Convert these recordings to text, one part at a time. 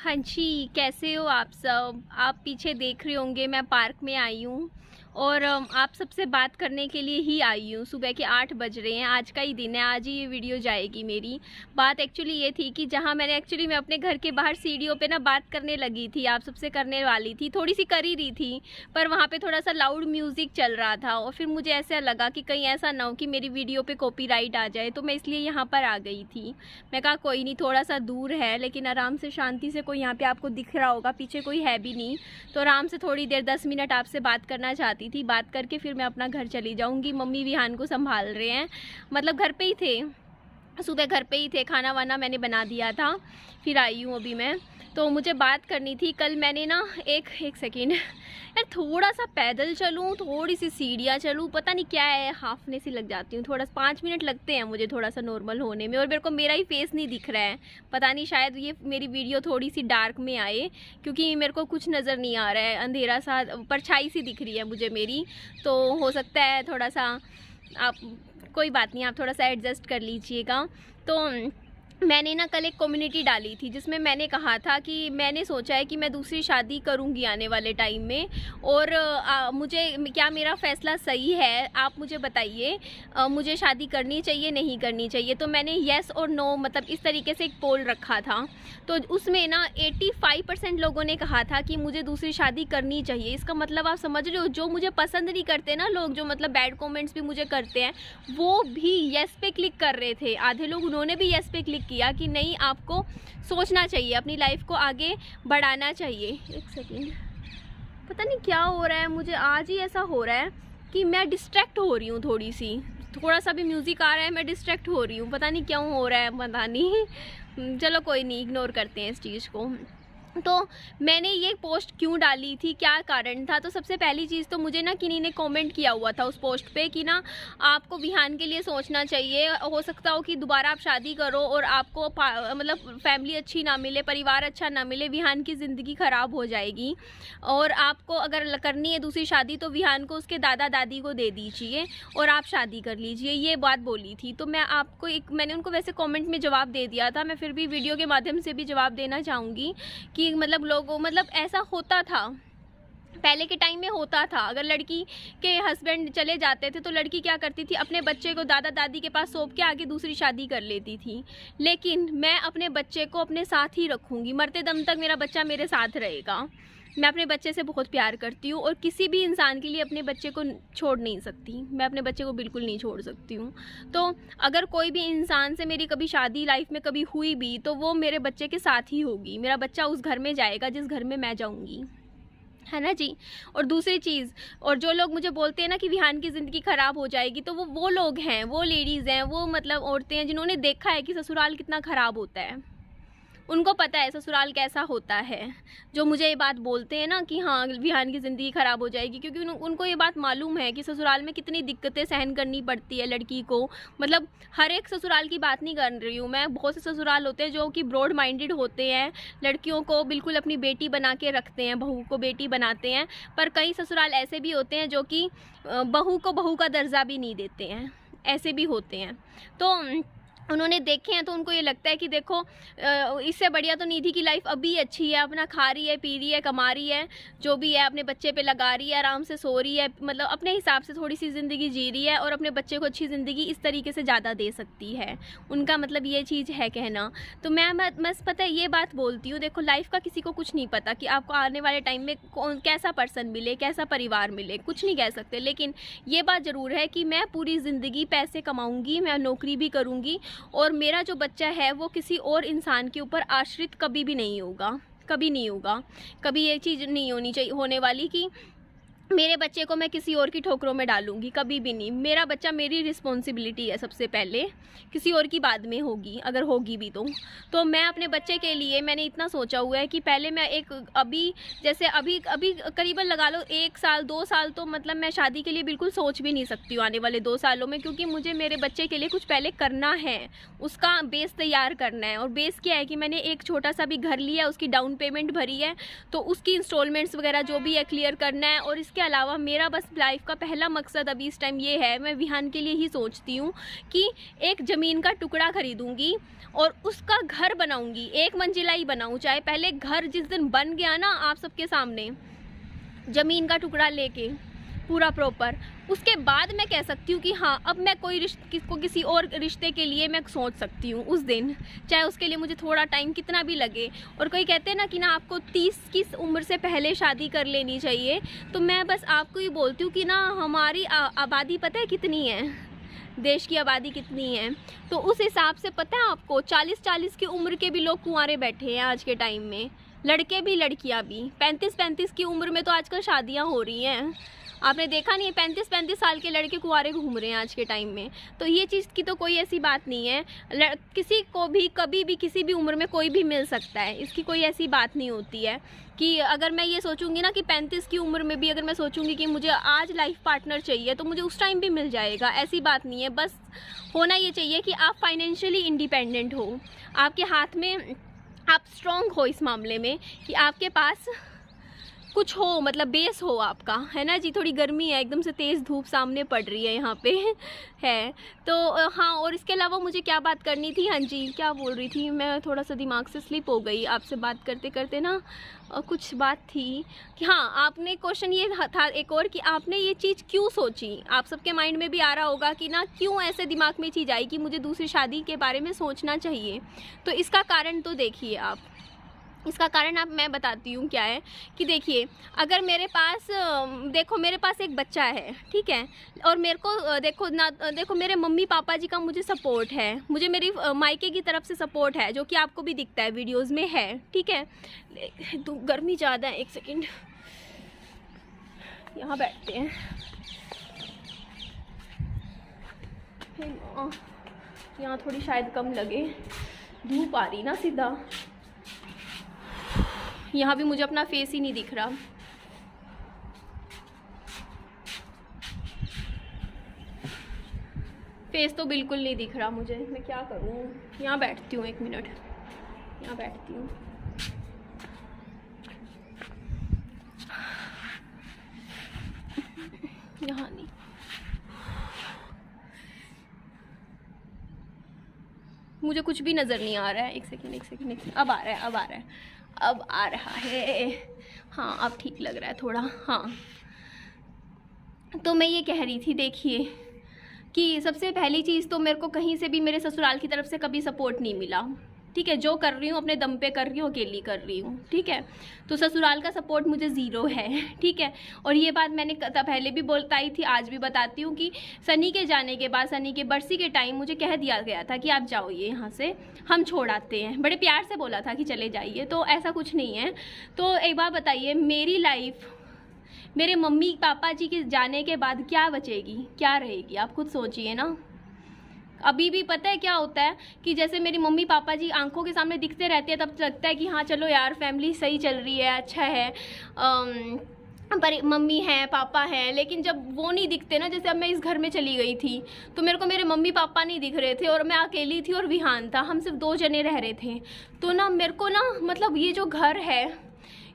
हाँ जी, कैसे हो आप सब? आप पीछे देख रहे होंगे मैं पार्क में आई हूँ और आप सबसे बात करने के लिए ही आई हूँ। सुबह के 8 बज रहे हैं, आज का ही दिन है, आज ही ये वीडियो जाएगी मेरी। बात एक्चुअली ये थी कि जहाँ मैं अपने घर के बाहर सीढ़ियों पे ना बात करने लगी थी, आप सबसे करने वाली थी, थोड़ी सी कर ही रही थी, पर वहाँ पे थोड़ा सा लाउड म्यूज़िक चल रहा था और फिर मुझे ऐसा लगा कि कहीं ऐसा ना हो कि मेरी वीडियो पे कॉपीराइट आ जाए, तो मैं इसलिए यहाँ पर आ गई थी। मैं कहा कोई नहीं, थोड़ा सा दूर है लेकिन आराम से शांति से, कोई यहाँ पे आपको दिख रहा होगा, पीछे कोई है भी नहीं, तो आराम से थोड़ी देर 10 मिनट आपसे बात करना चाहती थी। बात करके फिर मैं अपना घर चली जाऊंगी। मम्मी विहान को संभाल रहे हैं, मतलब घर पे ही थे, सुबह घर पे ही थे, खाना वाना मैंने बना दिया था, फिर आई हूँ अभी मैं। तो मुझे बात करनी थी, कल मैंने ना एक सेकेंड यार, थोड़ा सा पैदल चलूँ, थोड़ी सी सीढ़ियाँ चलूँ, पता नहीं क्या है, हाफने सी लग जाती हूँ, थोड़ा 5 मिनट लगते हैं मुझे थोड़ा सा नॉर्मल होने में, और मेरे को मेरा ही फेस नहीं दिख रहा है। पता नहीं, शायद ये मेरी वीडियो थोड़ी सी डार्क में आए क्योंकि मेरे को कुछ नज़र नहीं आ रहा है, अंधेरा सा, परछाई सी दिख रही है मुझे मेरी, तो हो सकता है थोड़ा सा, आप कोई बात नहीं, आप थोड़ा सा एडजस्ट कर लीजिएगा। तो मैंने ना कल एक कम्युनिटी डाली थी जिसमें मैंने कहा था कि मैंने सोचा है कि मैं दूसरी शादी करूंगी आने वाले टाइम में, और मुझे क्या मेरा फ़ैसला सही है, आप मुझे बताइए, मुझे शादी करनी चाहिए नहीं करनी चाहिए। तो मैंने येस और नो, मतलब इस तरीके से एक पोल रखा था, तो उसमें ना 85% लोगों ने कहा था कि मुझे दूसरी शादी करनी चाहिए। इसका मतलब आप समझ रहे हो, जो मुझे पसंद नहीं करते ना लोग, जो मतलब बैड कमेंट्स भी मुझे करते हैं, वो भी येस पे क्लिक कर रहे थे। आधे लोग उन्होंने भी येस पे क्लिक किया कि नहीं, आपको सोचना चाहिए, अपनी लाइफ को आगे बढ़ाना चाहिए। एक सेकेंड, पता नहीं क्या हो रहा है मुझे, आज ही ऐसा हो रहा है कि मैं डिस्ट्रैक्ट हो रही हूँ थोड़ी सी, थोड़ा सा भी म्यूज़िक आ रहा है मैं डिस्ट्रैक्ट हो रही हूँ, पता नहीं क्यों हो रहा है, पता नहीं। चलो कोई नहीं, इग्नोर करते हैं इस चीज़ को। तो मैंने ये पोस्ट क्यों डाली थी, क्या कारण था? तो सबसे पहली चीज़ तो मुझे ना किन्हीं ने कमेंट किया हुआ था उस पोस्ट पे कि ना आपको विहान के लिए सोचना चाहिए, हो सकता हो कि दोबारा आप शादी करो और आपको मतलब फैमिली अच्छी ना मिले, परिवार अच्छा ना मिले, विहान की ज़िंदगी ख़राब हो जाएगी, और आपको अगर करनी है दूसरी शादी तो विहान को उसके दादा दादी को दे दीजिए और आप शादी कर लीजिए, ये बात बोली थी। तो मैं आपको मैंने उनको वैसे कमेंट में जवाब दे दिया था, मैं फिर भी वीडियो के माध्यम से भी जवाब देना चाहूँगी कि मतलब लोगों, मतलब ऐसा होता था पहले के टाइम में, होता था अगर लड़की के हस्बैंड चले जाते थे तो लड़की क्या करती थी, अपने बच्चे को दादा दादी के पास सौंप के आगे दूसरी शादी कर लेती थी। लेकिन मैं अपने बच्चे को अपने साथ ही रखूँगी, मरते दम तक मेरा बच्चा मेरे साथ रहेगा। मैं अपने बच्चे से बहुत प्यार करती हूँ और किसी भी इंसान के लिए अपने बच्चे को छोड़ नहीं सकती, मैं अपने बच्चे को बिल्कुल नहीं छोड़ सकती हूँ। तो अगर कोई भी इंसान से मेरी कभी शादी लाइफ में कभी हुई भी तो वो मेरे बच्चे के साथ ही होगी, मेरा बच्चा उस घर में जाएगा जिस घर में मैं जाऊँगी, है ना जी। और दूसरी चीज़, और जो लोग मुझे बोलते हैं ना कि विहान की ज़िंदगी ख़राब हो जाएगी, तो वो लोग हैं, वो लेडीज़ हैं, वो मतलब औरतें हैं जिन्होंने देखा है कि ससुराल कितना ख़राब होता है, उनको पता है ससुराल कैसा होता है। जो मुझे ये बात बोलते हैं ना कि हाँ विहान की ज़िंदगी ख़राब हो जाएगी, क्योंकि उनको ये बात मालूम है कि ससुराल में कितनी दिक्कतें सहन करनी पड़ती है लड़की को। मतलब हर एक ससुराल की बात नहीं कर रही हूँ मैं, बहुत से ससुराल होते हैं जो कि ब्रॉड माइंडेड होते हैं, लड़कियों को बिल्कुल अपनी बेटी बना के रखते हैं, बहू को बेटी बनाते हैं, पर कई ससुराल ऐसे भी होते हैं जो कि बहू को बहू का दर्जा भी नहीं देते हैं, ऐसे भी होते हैं। तो उन्होंने देखे हैं तो उनको ये लगता है कि देखो इससे बढ़िया तो निधि की लाइफ अभी अच्छी है, अपना खा रही है, पी रही है, कमा रही है, जो भी है अपने बच्चे पे लगा रही है, आराम से सो रही है, मतलब अपने हिसाब से थोड़ी सी ज़िंदगी जी रही है और अपने बच्चे को अच्छी ज़िंदगी इस तरीके से ज़्यादा दे सकती है, उनका मतलब ये चीज़ है कहना। तो मैं पता है ये बात बोलती हूँ, देखो लाइफ का किसी को कुछ नहीं पता कि आपको आने वाले टाइम में कौन कैसा पर्सन मिले, कैसा परिवार मिले, कुछ नहीं कह सकते। लेकिन ये बात ज़रूर है कि मैं पूरी ज़िंदगी पैसे कमाऊँगी, मैं नौकरी भी करूँगी, और मेरा जो बच्चा है वो किसी और इंसान के ऊपर आश्रित कभी भी नहीं होगा, कभी नहीं होगा, कभी ये चीज़ नहीं होनी चाहिए, होने वाली कि मेरे बच्चे को मैं किसी और की ठोकरों में डालूंगी, कभी भी नहीं। मेरा बच्चा मेरी रिस्पॉन्सिबिलिटी है सबसे पहले, किसी और की बाद में होगी, अगर होगी भी तो मैं अपने बच्चे के लिए मैंने इतना सोचा हुआ है कि पहले मैं एक अभी जैसे अभी करीबन लगा लो 1 साल 2 साल, तो मतलब मैं शादी के लिए बिल्कुल सोच भी नहीं सकती हूँ आने वाले 2 सालों में, क्योंकि मुझे मेरे बच्चे के लिए कुछ पहले करना है, उसका बेस तैयार करना है। और बेस क्या है कि मैंने एक छोटा सा भी घर लिया, उसकी डाउन पेमेंट भरी है, तो उसकी इंस्टॉलमेंट्स वगैरह जो भी है क्लियर करना है, और इसके अलावा मेरा बस लाइफ का पहला मकसद अभी इस टाइम ये है, मैं विहान के लिए ही सोचती हूँ कि एक ज़मीन का टुकड़ा खरीदूँगी और उसका घर बनाऊँगी, 1 मंजिला ही बनाऊँ, चाहे पहले घर जिस दिन बन गया ना आप सबके सामने ज़मीन का टुकड़ा लेके पूरा प्रॉपर, उसके बाद मैं कह सकती हूँ कि हाँ अब मैं किसी और रिश्ते के लिए मैं सोच सकती हूँ उस दिन, चाहे उसके लिए मुझे थोड़ा टाइम कितना भी लगे। और कोई कहते हैं ना कि ना आपको 30 की उम्र से पहले शादी कर लेनी चाहिए, तो मैं बस आपको ही बोलती हूँ कि ना हमारी आबादी पता है कितनी है, देश की आबादी कितनी है, तो उस हिसाब से पता है आपको 40-40 की उम्र के भी लोग कुंवारे बैठे हैं आज के टाइम में, लड़के भी लड़कियां भी। 35-35 की उम्र में तो आजकल शादियां हो रही हैं, आपने देखा नहीं है? 35-35 साल के लड़के कुंवारे घूम रहे हैं आज के टाइम में। तो ये चीज़ की तो कोई ऐसी बात नहीं है, किसी को भी कभी भी किसी भी उम्र में कोई भी मिल सकता है, इसकी कोई ऐसी बात नहीं होती है कि अगर मैं ये सोचूंगी ना कि 35 की उम्र में भी अगर मैं सोचूंगी कि मुझे आज लाइफ पार्टनर चाहिए तो मुझे उस टाइम भी मिल जाएगा, ऐसी बात नहीं है। बस होना ये चाहिए कि आप फाइनेंशियली इंडिपेंडेंट हो, आपके हाथ में आप स्ट्रॉन्ग हो इस मामले में कि आपके पास कुछ हो, मतलब बेस हो आपका, है ना जी। थोड़ी गर्मी है, एकदम से तेज़ धूप सामने पड़ रही है यहाँ पे है तो हाँ। और इसके अलावा मुझे क्या बात करनी थी, हाँ जी क्या बोल रही थी मैं, थोड़ा सा दिमाग से स्लिप हो गई आपसे बात करते करते ना। कुछ बात थी कि हाँ आपने क्वेश्चन ये था एक और कि आपने ये चीज़ क्यों सोची, आप सबके माइंड में भी आ रहा होगा कि ना क्यों ऐसे दिमाग में चीज़ आई कि मुझे दूसरी शादी के बारे में सोचना चाहिए। तो इसका कारण तो देखिए आप, इसका कारण आप मैं बताती हूँ क्या है कि देखिए अगर मेरे पास देखो मेरे पास एक बच्चा है, ठीक है, और मेरे को देखो मेरे मम्मी पापा जी का मुझे सपोर्ट है, मुझे मेरी मायके की तरफ से सपोर्ट है, जो कि आपको भी दिखता है वीडियोस में है, ठीक है। तो गर्मी ज़्यादा है, एक सेकेंड यहाँ बैठते हैं। यहाँ थोड़ी शायद कम लगे, धूप आ रही ना सीधा, यहाँ भी मुझे अपना फेस ही नहीं दिख रहा। फेस तो बिल्कुल नहीं दिख रहा मुझे, मैं क्या करूँ। यहाँ बैठती हूँ, 1 मिनट यहाँ बैठती हूँ। यहाँ नहीं, मुझे कुछ भी नज़र नहीं आ रहा है। एक सेकेंड अब आ रहा है, अब आ रहा है। हाँ अब ठीक लग रहा है थोड़ा। हाँ तो मैं ये कह रही थी देखिए कि सबसे पहली चीज़ तो मेरे को कहीं से भी मेरे ससुराल की तरफ से कभी सपोर्ट नहीं मिला, ठीक है। जो कर रही हूँ अपने दम पे कर रही हूँ, अकेली कर रही हूँ, ठीक है। तो ससुराल का सपोर्ट मुझे ज़ीरो है, ठीक है। और ये बात मैंने पहले भी बताई थी, आज भी बताती हूँ कि सनी के जाने के बाद, सनी के बरसी के टाइम मुझे कह दिया गया था कि आप जाओ, ये यहाँ से हम छोड़ आते हैं, बड़े प्यार से बोला था कि चले जाइए। तो ऐसा कुछ नहीं है। तो एक बात बताइए, मेरी लाइफ मेरे मम्मी पापा जी के जाने के बाद क्या बचेगी, क्या रहेगी, आप खुद सोचिए ना। अभी भी पता है क्या होता है कि जैसे मेरी मम्मी पापा जी आंखों के सामने दिखते रहते हैं, तब लगता है कि हाँ चलो यार फैमिली सही चल रही है, अच्छा है, पर मम्मी हैं पापा हैं। लेकिन जब वो नहीं दिखते ना, जैसे अब मैं इस घर में चली गई थी तो मेरे को मेरे मम्मी पापा नहीं दिख रहे थे और मैं अकेली थी और विहान था, हम सिर्फ 2 जने रह रहे थे। तो ना मेरे को ना मतलब ये जो घर है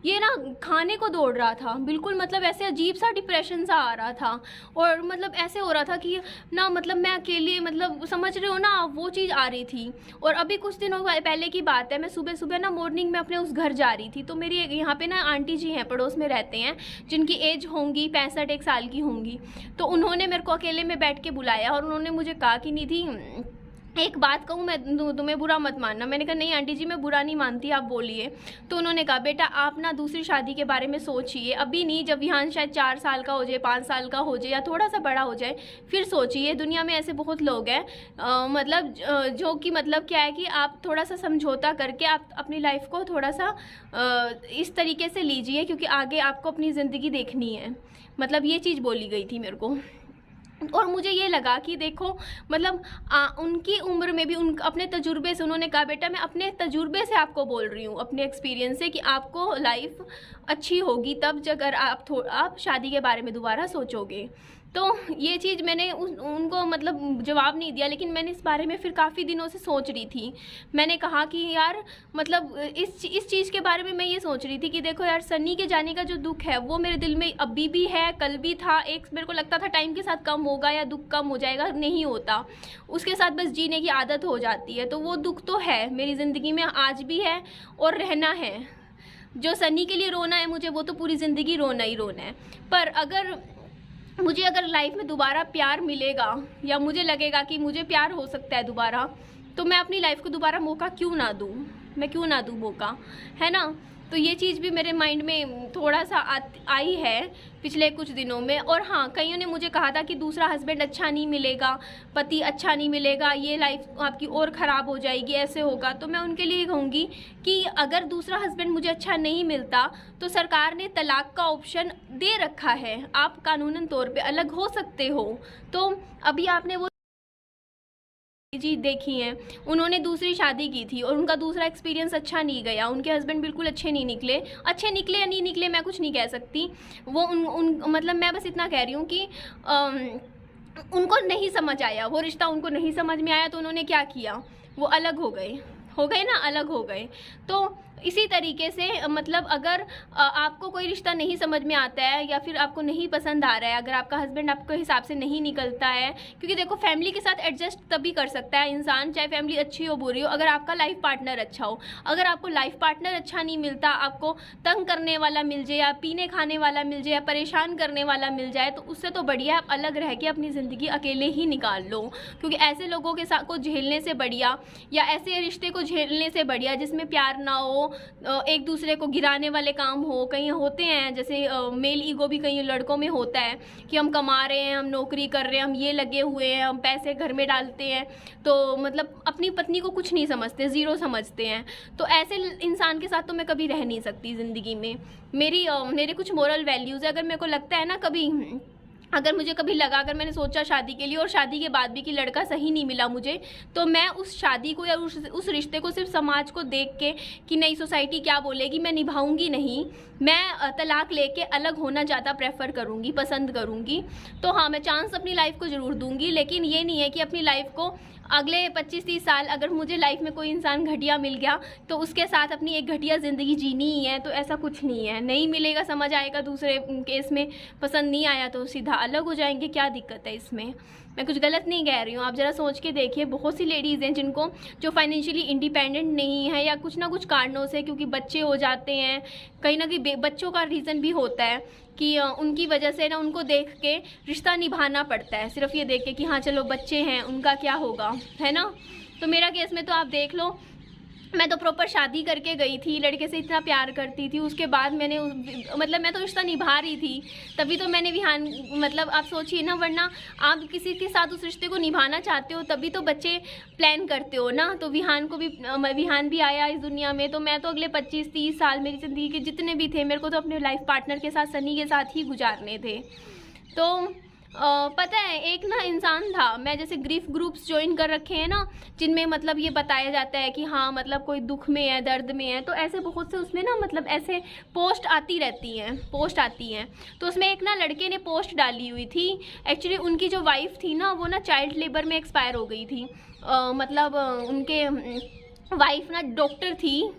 ये ना खाने को दौड़ रहा था बिल्कुल, मतलब ऐसे अजीब सा डिप्रेशन सा आ रहा था। और मतलब ऐसे हो रहा था कि ना मतलब मैं अकेले, मतलब समझ रहे हो ना, वो चीज़ आ रही थी। और अभी कुछ दिनों पहले की बात है, मैं सुबह सुबह ना मॉर्निंग में अपने उस घर जा रही थी। तो मेरी यहाँ पे ना आंटी जी हैं, पड़ोस में रहते हैं, जिनकी एज होंगी 65 साल की होंगी। तो उन्होंने मेरे को अकेले में बैठ के बुलाया और उन्होंने मुझे कहा कि निधि एक बात कहूँ मैं, तुम्हें बुरा मत मानना। मैंने कहा नहीं आंटी जी मैं बुरा नहीं मानती, आप बोलिए। तो उन्होंने कहा बेटा आप ना दूसरी शादी के बारे में सोचिए, अभी नहीं, जब विहान शायद 4 साल का हो जाए, 5 साल का हो जाए या थोड़ा सा बड़ा हो जाए फिर सोचिए। दुनिया में ऐसे बहुत लोग हैं मतलब जो कि मतलब क्या है कि आप थोड़ा सा समझौता करके आप अपनी लाइफ को थोड़ा सा इस तरीके से लीजिए, क्योंकि आगे आपको अपनी ज़िंदगी देखनी है। मतलब ये चीज़ बोली गई थी मेरे को। और मुझे ये लगा कि देखो मतलब उनकी उम्र में भी अपने तजुर्बे से उन्होंने कहा बेटा मैं अपने तजुर्बे से आपको बोल रही हूँ, अपने एक्सपीरियंस से, कि आपको लाइफ अच्छी होगी तब जब अगर आप शादी के बारे में दोबारा सोचोगे। तो ये चीज़ मैंने उनको मतलब जवाब नहीं दिया, लेकिन मैंने इस बारे में फिर काफ़ी दिनों से सोच रही थी। मैंने कहा कि यार मतलब इस चीज़ के बारे में मैं ये सोच रही थी कि देखो यार, सन्नी के जाने का जो दुख है वो मेरे दिल में अभी भी है, कल भी था। एक मेरे को लगता था टाइम के साथ कम होगा या दुख कम हो जाएगा, नहीं होता, उसके साथ बस जीने की आदत हो जाती है। तो वो दुख तो है मेरी ज़िंदगी में, आज भी है और रहना है। जो सन्नी के लिए रोना है मुझे, वो तो पूरी ज़िंदगी रोना ही रोना है। पर अगर लाइफ में दोबारा प्यार मिलेगा या मुझे लगेगा कि मुझे प्यार हो सकता है दोबारा, तो मैं अपनी लाइफ को दोबारा मौका क्यों ना दूँ, मैं क्यों ना दूँ मौका, है ना। तो ये चीज़ भी मेरे माइंड में थोड़ा सा आई है पिछले कुछ दिनों में। और हाँ, कईयों ने मुझे कहा था कि दूसरा हस्बैंड अच्छा नहीं मिलेगा, पति अच्छा नहीं मिलेगा, ये लाइफ आपकी और ख़राब हो जाएगी, ऐसे होगा। तो मैं उनके लिए कहूँगी कि अगर दूसरा हस्बैंड मुझे अच्छा नहीं मिलता तो सरकार ने तलाक का ऑप्शन दे रखा है, आप कानूनन तौर पे अलग हो सकते हो। तो अभी आपने वो जी देखी हैं, उन्होंने दूसरी शादी की थी और उनका दूसरा एक्सपीरियंस अच्छा नहीं गया, उनके हस्बैंड बिल्कुल अच्छे नहीं निकले। अच्छे निकले या नहीं निकले मैं कुछ नहीं कह सकती, वो मतलब मैं बस इतना कह रही हूँ कि उनको नहीं समझ आया, वो रिश्ता उनको नहीं समझ में आया, तो उन्होंने क्या किया, वो अलग हो गए ना, अलग हो गए। तो इसी तरीके से मतलब अगर आपको कोई रिश्ता नहीं समझ में आता है या फिर आपको नहीं पसंद आ रहा है, अगर आपका हस्बैंड आपके हिसाब से नहीं निकलता है, क्योंकि देखो फैमिली के साथ एडजस्ट तभी कर सकता है इंसान, चाहे फैमिली अच्छी हो बुरी हो, अगर आपका लाइफ पार्टनर अच्छा हो। अगर आपको लाइफ पार्टनर अच्छा नहीं मिलता, आपको तंग करने वाला मिल जाए या पीने खाने वाला मिल जाए या परेशान करने वाला मिल जाए, तो उससे तो बढ़िया आप अलग रह के अपनी ज़िंदगी अकेले ही निकाल लो। क्योंकि ऐसे लोगों के साथ को झेलने से बढ़िया, या ऐसे रिश्ते को झेलने से बढ़िया जिसमें प्यार ना हो, एक दूसरे को गिराने वाले काम हो, कहीं होते हैं जैसे मेल ईगो भी कई लड़कों में होता है कि हम कमा रहे हैं, हम नौकरी कर रहे हैं, हम ये लगे हुए हैं, हम पैसे घर में डालते हैं, तो मतलब अपनी पत्नी को कुछ नहीं समझते, ज़ीरो समझते हैं। तो ऐसे इंसान के साथ तो मैं कभी रह नहीं सकती ज़िंदगी में। मेरे कुछ मोरल वैल्यूज़ है। अगर मेरे को लगता है ना कभी, अगर मुझे कभी लगा, अगर मैंने सोचा शादी के लिए और शादी के बाद भी कि लड़का सही नहीं मिला मुझे, तो मैं उस शादी को या उस रिश्ते को सिर्फ समाज को देख के कि नहीं सोसाइटी क्या बोलेगी, मैं निभाऊंगी नहीं, मैं तलाक लेके अलग होना ज़्यादा प्रेफर करूंगी, पसंद करूंगी। तो हाँ, मैं चांस अपनी लाइफ को ज़रूर दूंगी, लेकिन ये नहीं है कि अपनी लाइफ को अगले 25-30 साल अगर मुझे लाइफ में कोई इंसान घटिया मिल गया तो उसके साथ अपनी एक घटिया ज़िंदगी जीनी ही है, तो ऐसा कुछ नहीं है। नहीं मिलेगा, समझ आएगा, दूसरे केस में पसंद नहीं आया तो सीधा अलग हो जाएंगे, क्या दिक्कत है इसमें। मैं कुछ गलत नहीं कह रही हूँ, आप ज़रा सोच के देखिए। बहुत सी लेडीज़ हैं जिनको जो फाइनेंशियली इंडिपेंडेंट नहीं है या कुछ ना कुछ कारणों से, क्योंकि बच्चे हो जाते हैं, कहीं ना कहीं बच्चों का रीज़न भी होता है कि उनकी वजह से ना उनको देख के रिश्ता निभाना पड़ता है, सिर्फ ये देख के कि हाँ चलो बच्चे हैं, उनका क्या होगा, है ना। तो मेरा केस में तो आप देख लो, मैं तो प्रॉपर शादी करके गई थी, लड़के से इतना प्यार करती थी, उसके बाद मैंने मतलब मैं तो रिश्ता निभा रही थी, तभी तो मैंने विहान, मतलब आप सोचिए ना, वरना आप किसी के साथ उस रिश्ते को निभाना चाहते हो तभी तो बच्चे प्लान करते हो ना। तो विहान भी आया इस दुनिया में, तो मैं तो अगले 25-30 साल मेरी ज़िंदगी के जितने भी थे, मेरे को तो अपने लाइफ पार्टनर के साथ, सनी के साथ ही गुजारने थे। तो पता है, एक ना इंसान था, मैं जैसे ग्रीफ ग्रुप्स ज्वाइन कर रखे हैं ना, जिनमें मतलब ये बताया जाता है कि हाँ मतलब कोई दुख में है, दर्द में है, तो ऐसे बहुत से उसमें ना मतलब ऐसे पोस्ट आती हैं। तो उसमें एक ना लड़के ने पोस्ट डाली हुई थी, एक्चुअली उनकी जो वाइफ थी ना, वो ना चाइल्ड लेबर में एक्सपायर हो गई थी। मतलब उनके वाइफ ना डॉक्टर थी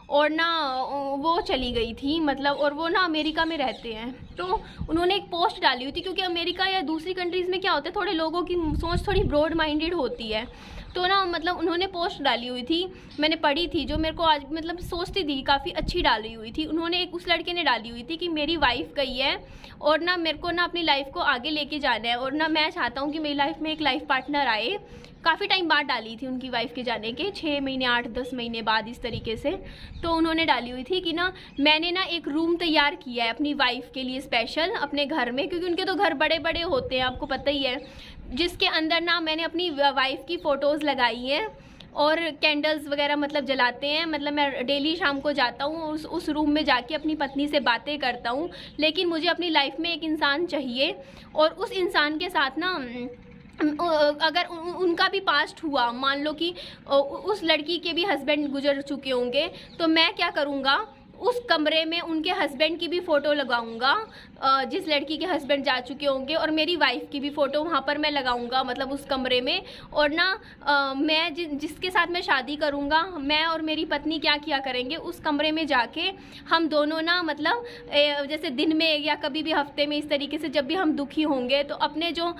और ना वो चली गई थी, मतलब, और वो ना अमेरिका में रहते हैं। तो उन्होंने एक पोस्ट डाली हुई थी, क्योंकि अमेरिका या दूसरी कंट्रीज़ में क्या होता है, थोड़े लोगों की सोच थोड़ी ब्रॉड माइंडेड होती है। तो ना मतलब उन्होंने पोस्ट डाली हुई थी, मैंने पढ़ी थी, जो मेरे को आज मतलब सोचती थी काफ़ी अच्छी डाली हुई थी। उन्होंने उस लड़के ने डाली हुई थी कि मेरी वाइफ गई है और ना मेरे को ना अपनी लाइफ को आगे लेके जाना है, और ना मैं चाहता हूँ कि मेरी लाइफ में एक लाइफ पार्टनर आए। काफ़ी टाइम बाद डाली थी उनकी वाइफ के जाने के, 6 महीने 8-10 महीने बाद, इस तरीके से। तो उन्होंने डाली हुई थी कि ना मैंने ना एक रूम तैयार किया है अपनी वाइफ के लिए स्पेशल अपने घर में, क्योंकि उनके तो घर बड़े बड़े होते हैं, आपको पता ही है, जिसके अंदर ना मैंने अपनी वाइफ की फ़ोटोज़ लगाई हैं और कैंडल्स वगैरह मतलब जलाते हैं। मतलब मैं डेली शाम को जाता हूँ उस रूम में जाके अपनी पत्नी से बातें करता हूँ, लेकिन मुझे अपनी लाइफ में एक इंसान चाहिए, और उस इंसान के साथ ना अगर उनका भी पास्ट हुआ, मान लो कि उस लड़की के भी हस्बैंड गुजर चुके होंगे, तो मैं क्या करूँगा, उस कमरे में उनके हस्बैंड की भी फ़ोटो लगाऊंगा, जिस लड़की के हस्बैंड जा चुके होंगे, और मेरी वाइफ की भी फ़ोटो वहाँ पर मैं लगाऊंगा, मतलब उस कमरे में। और ना मैं जिसके साथ मैं शादी करूँगा, मैं और मेरी पत्नी क्या किया करेंगे, उस कमरे में जाके हम दोनों ना मतलब जैसे दिन में या कभी भी हफ्ते में इस तरीके से जब भी हम दुखी होंगे तो अपने जो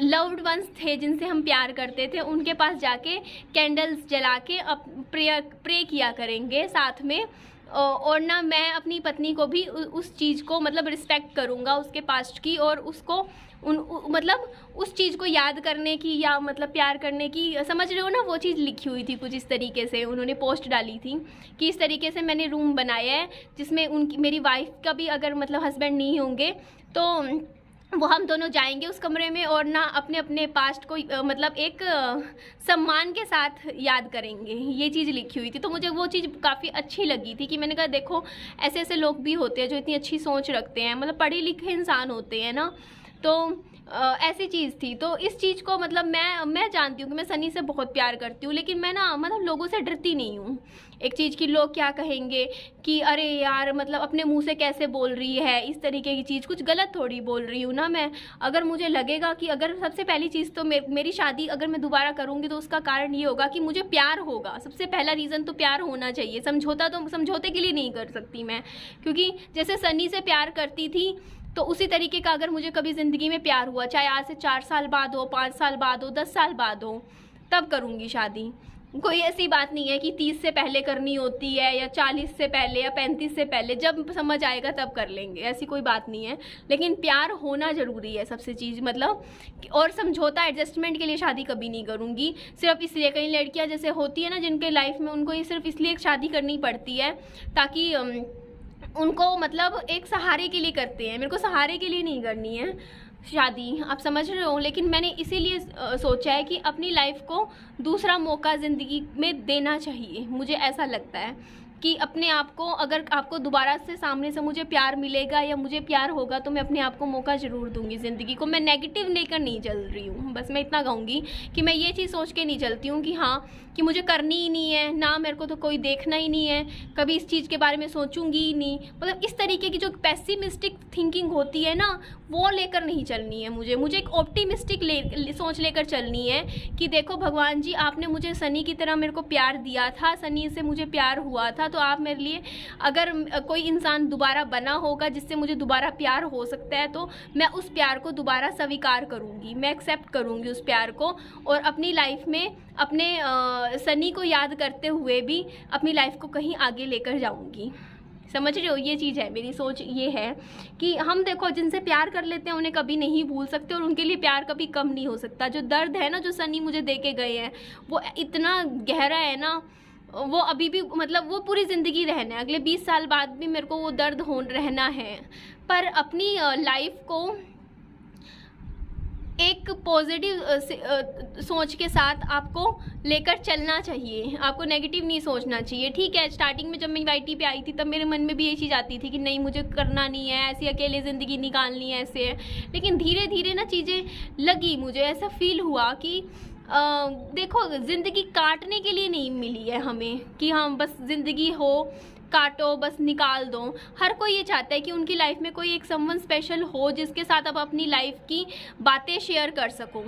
लव्ड वंस थे जिनसे हम प्यार करते थे उनके पास जाके कैंडल्स जला के प्रे किया करेंगे साथ में। और ना मैं अपनी पत्नी को भी उस चीज़ को मतलब रिस्पेक्ट करूँगा उसके पास्ट की, और उसको मतलब उस चीज़ को याद करने की या मतलब प्यार करने की, समझ रहे हो ना, वो चीज़ लिखी हुई थी कुछ इस तरीके से, उन्होंने पोस्ट डाली थी कि इस तरीके से मैंने रूम बनाया है जिसमें उनकी मेरी वाइफ का भी अगर मतलब हस्बैंड नहीं होंगे तो वो हम दोनों जाएंगे उस कमरे में, और ना अपने अपने पास्ट को मतलब एक सम्मान के साथ याद करेंगे। ये चीज़ लिखी हुई थी, तो मुझे वो चीज़ काफ़ी अच्छी लगी थी कि मैंने कहा देखो ऐसे ऐसे लोग भी होते हैं जो इतनी अच्छी सोच रखते हैं, मतलब पढ़े लिखे इंसान होते हैं ना। तो ऐसी चीज़ थी। तो इस चीज़ को मतलब मैं जानती हूँ कि मैं सनी से बहुत प्यार करती हूँ, लेकिन मैं ना मतलब लोगों से डरती नहीं हूँ एक चीज़ की लोग क्या कहेंगे कि अरे यार मतलब अपने मुंह से कैसे बोल रही है इस तरीके की चीज़, कुछ गलत थोड़ी बोल रही हूँ ना मैं। अगर मुझे लगेगा कि अगर सबसे पहली चीज़ तो मेरी शादी अगर मैं दोबारा करूँगी तो उसका कारण ये होगा कि मुझे प्यार होगा। सबसे पहला रीज़न तो प्यार होना चाहिए, समझौता तो समझौते के लिए नहीं कर सकती मैं, क्योंकि जैसे सनी से प्यार करती थी तो उसी तरीके का अगर मुझे कभी ज़िंदगी में प्यार हुआ, चाहे आज से 4 साल बाद हो, 5 साल बाद हो, 10 साल बाद हो, तब करूँगी शादी। कोई ऐसी बात नहीं है कि 30 से पहले करनी होती है या 40 से पहले या 35 से पहले, जब समझ आएगा तब कर लेंगे, ऐसी कोई बात नहीं है। लेकिन प्यार होना ज़रूरी है सबसे चीज़ मतलब। और समझौता एडजस्टमेंट के लिए शादी कभी नहीं करूँगी, सिर्फ इसलिए। कई लड़कियाँ जैसे होती है ना जिनके लाइफ में उनको ये सिर्फ इसलिए शादी करनी पड़ती है ताकि उनको मतलब एक सहारे के लिए करते हैं। मेरे को सहारे के लिए नहीं करनी है शादी, आप समझ रहे हो। लेकिन मैंने इसीलिए सोचा है कि अपनी लाइफ को दूसरा मौका ज़िंदगी में देना चाहिए। मुझे ऐसा लगता है कि अपने आप को, अगर आपको दोबारा से सामने से मुझे प्यार मिलेगा या मुझे प्यार होगा तो मैं अपने आप को मौका ज़रूर दूंगी ज़िंदगी को। मैं नेगेटिव लेकर नहीं चल रही हूँ, बस मैं इतना कहूँगी कि मैं ये चीज़ सोच के नहीं चलती हूँ कि हाँ कि मुझे करनी ही नहीं है ना, मेरे को तो कोई देखना ही नहीं है, कभी इस चीज़ के बारे में सोचूंगी ही नहीं। मतलब इस तरीके की जो पेसिमिस्टिक थिंकिंग होती है ना वो लेकर नहीं चलनी है मुझे एक ऑप्टिमिस्टिक सोच लेकर चलनी है कि देखो भगवान जी आपने मुझे सनी की तरह मेरे को प्यार दिया था, सनी से मुझे प्यार हुआ था, तो आप मेरे लिए अगर कोई इंसान दोबारा बना होगा जिससे मुझे दोबारा प्यार हो सकता है तो मैं उस प्यार को दोबारा स्वीकार करूँगी, मैं एक्सेप्ट करूँगी उस प्यार को। और अपनी लाइफ में अपने सनी को याद करते हुए भी अपनी लाइफ को कहीं आगे लेकर जाऊँगी। समझ रहे हो, ये चीज़ है मेरी सोच। ये है कि हम देखो जिनसे प्यार कर लेते हैं उन्हें कभी नहीं भूल सकते और उनके लिए प्यार कभी कम नहीं हो सकता। जो दर्द है ना जो सनी मुझे दे के गए हैं वो इतना गहरा है ना, वो अभी भी मतलब वो पूरी ज़िंदगी रहना है, अगले 20 साल बाद भी मेरे को वो दर्द हो रहना है। पर अपनी लाइफ को एक पॉजिटिव सोच के साथ आपको लेकर चलना चाहिए, आपको नेगेटिव नहीं सोचना चाहिए। ठीक है, स्टार्टिंग में जब मैं वाईटी पे आई थी तब मेरे मन में भी ये चीज़ आती थी कि नहीं मुझे करना नहीं है, ऐसी अकेले ज़िंदगी निकालनी है, ऐसे है। लेकिन धीरे धीरे ना चीज़ें लगी, मुझे ऐसा फील हुआ कि देखो ज़िंदगी काटने के लिए नहीं मिली है हमें कि हम बस ज़िंदगी हो काटो बस निकाल दो। हर कोई ये चाहता है कि उनकी लाइफ में कोई एक समवन स्पेशल हो जिसके साथ आप अपनी लाइफ की बातें शेयर कर सको।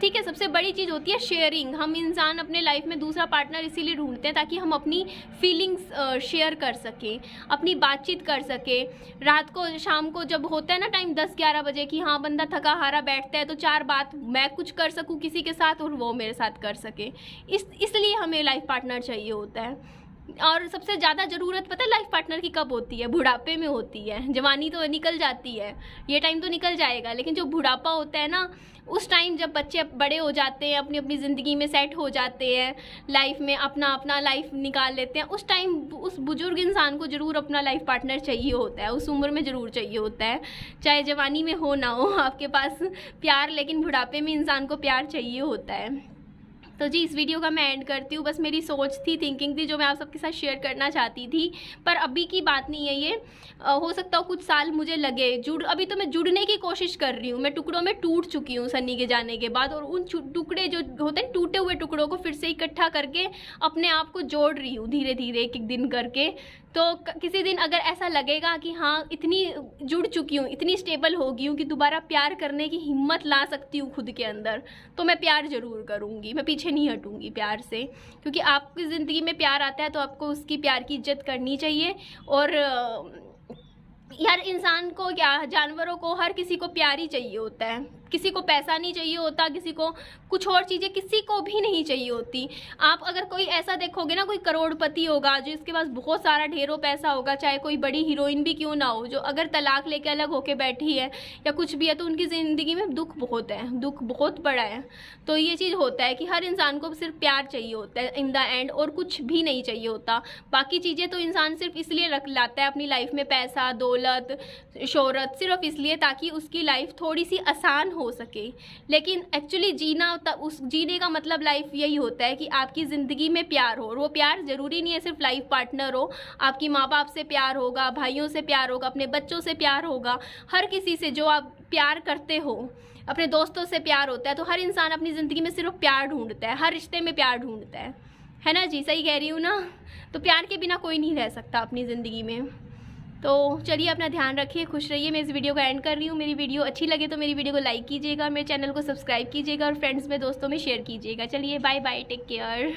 ठीक है, सबसे बड़ी चीज़ होती है शेयरिंग। हम इंसान अपने लाइफ में दूसरा पार्टनर इसीलिए ढूंढते हैं ताकि हम अपनी फीलिंग्स शेयर कर सकें, अपनी बातचीत कर सकें। रात को शाम को जब होता है ना टाइम 10-11 बजे कि हाँ बंदा थका हारा बैठता है तो 4 बात मैं कुछ कर सकूँ किसी के साथ और वो मेरे साथ कर सके। इसलिए हमें लाइफ पार्टनर चाहिए होता है। और सबसे ज़्यादा ज़रूरत पता है लाइफ पार्टनर की कब होती है? बुढ़ापे में होती है। जवानी तो निकल जाती है, ये टाइम तो निकल जाएगा, लेकिन जो बुढ़ापा होता है ना उस टाइम जब बच्चे बड़े हो जाते हैं, अपनी अपनी ज़िंदगी में सेट हो जाते हैं, लाइफ में अपना अपना लाइफ निकाल लेते हैं, उस टाइम उस बुजुर्ग इंसान को ज़रूर अपना लाइफ पार्टनर चाहिए होता है, उस उम्र में ज़रूर चाहिए होता है। चाहे जवानी में हो ना हो आपके पास प्यार, लेकिन बुढ़ापे में इंसान को प्यार चाहिए होता है। तो जी इस वीडियो का मैं एंड करती हूँ। बस मेरी सोच थी, थिंकिंग थी जो मैं आप सबके साथ शेयर करना चाहती थी। पर अभी की बात नहीं है ये, हो सकता हो कुछ साल मुझे लगे अभी तो मैं जुड़ने की कोशिश कर रही हूँ। मैं टुकड़ों में टूट चुकी हूँ सन्नी के जाने के बाद, और उन टुकड़े जो होते हैं टूटे हुए टुकड़ों को फिर से इकट्ठा करके अपने आप को जोड़ रही हूँ धीरे धीरे एक एक दिन करके। तो किसी दिन अगर ऐसा लगेगा कि हाँ इतनी जुड़ चुकी हूँ, इतनी स्टेबल हो गई हूँ कि दोबारा प्यार करने की हिम्मत ला सकती हूँ खुद के अंदर, तो मैं प्यार ज़रूर करूँगी। मैं पीछे नहीं हटूँगी प्यार से, क्योंकि आपकी ज़िंदगी में प्यार आता है तो आपको उसकी प्यार की इज्जत करनी चाहिए। और यार इंसान को क्या, जानवरों को, हर किसी को प्यार ही चाहिए होता है। किसी को पैसा नहीं चाहिए होता, किसी को कुछ और चीज़ें किसी को भी नहीं चाहिए होती। आप अगर कोई ऐसा देखोगे ना, कोई करोड़पति होगा जो इसके पास बहुत सारा ढेरों पैसा होगा, चाहे कोई बड़ी हीरोइन भी क्यों ना हो, जो अगर तलाक लेके अलग होके बैठी है या कुछ भी है, तो उनकी ज़िंदगी में दुख बहुत है, दुख बहुत बड़ा है। तो ये चीज़ होता है कि हर इंसान को सिर्फ प्यार चाहिए होता है इन द एंड, और कुछ भी नहीं चाहिए होता। बाकी चीज़ें तो इंसान सिर्फ इसलिए रख लाता है अपनी लाइफ में, पैसा, दौलत, शोहरत, सिर्फ इसलिए ताकि उसकी लाइफ थोड़ी सी आसान हो सके। लेकिन एक्चुअली जीने का मतलब लाइफ यही होता है कि आपकी ज़िंदगी में प्यार हो। और वो प्यार ज़रूरी नहीं है सिर्फ लाइफ पार्टनर हो, आपकी माँ बाप से प्यार होगा, भाइयों से प्यार होगा, अपने बच्चों से प्यार होगा, हर किसी से जो आप प्यार करते हो, अपने दोस्तों से प्यार होता है। तो हर इंसान अपनी ज़िंदगी में सिर्फ प्यार ढूंढता है, हर रिश्ते में प्यार ढूंढता है ना जी? सही कह रही हूँ ना? तो प्यार के बिना कोई नहीं रह सकता अपनी ज़िंदगी में। तो चलिए अपना ध्यान रखिए, खुश रहिए। मैं इस वीडियो को एंड कर रही हूँ। मेरी वीडियो अच्छी लगे तो मेरी वीडियो को लाइक कीजिएगा, मेरे चैनल को सब्सक्राइब कीजिएगा और फ्रेंड्स में, दोस्तों में शेयर कीजिएगा। चलिए बाय बाय, टेक केयर।